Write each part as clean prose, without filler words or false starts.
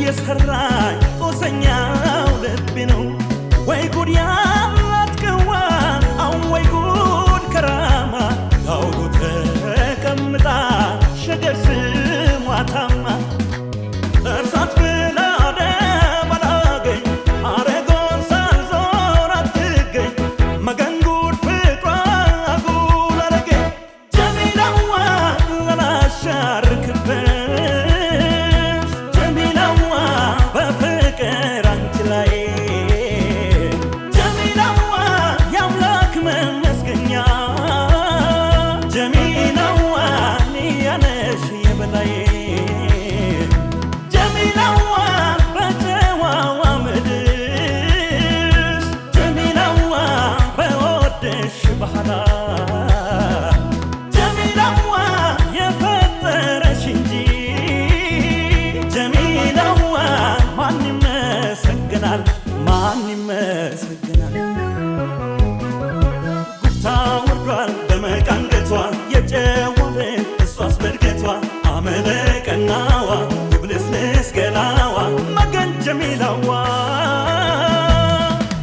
የሰራኝ ጦሰኛው ልቤ ነው ወይ ጉድ ያላት ገዋን አሁን ወይ ጉድ ከራማ ያውሎ ተቀምጣ ሸገር ስሟታማ እርሳት ብላ ደባላገኝ አረጎን ሳልዞር አትገኝ መገንጉድ ፍቅሯ አጉል አረገኝ ጀሚላዋ ላላሻርክበት ማን ይመሰገናል ጉፍታ ወርዷል በመቃንገቷ የጨዋልን እሷስ በድገቷ አመለቀናዋ ውብልስልስ ገላዋ መገን ጀሚላዋ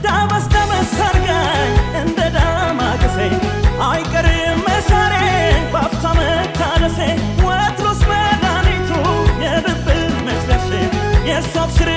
ዳመስ ደመስ አርጋኝ እንደ ዳማከሴ አይቀርም መሳሬ ባፍታ መታደሴ ወትሮስ መድኃኒቱ የልብ መስለሽ የሷ አብሽር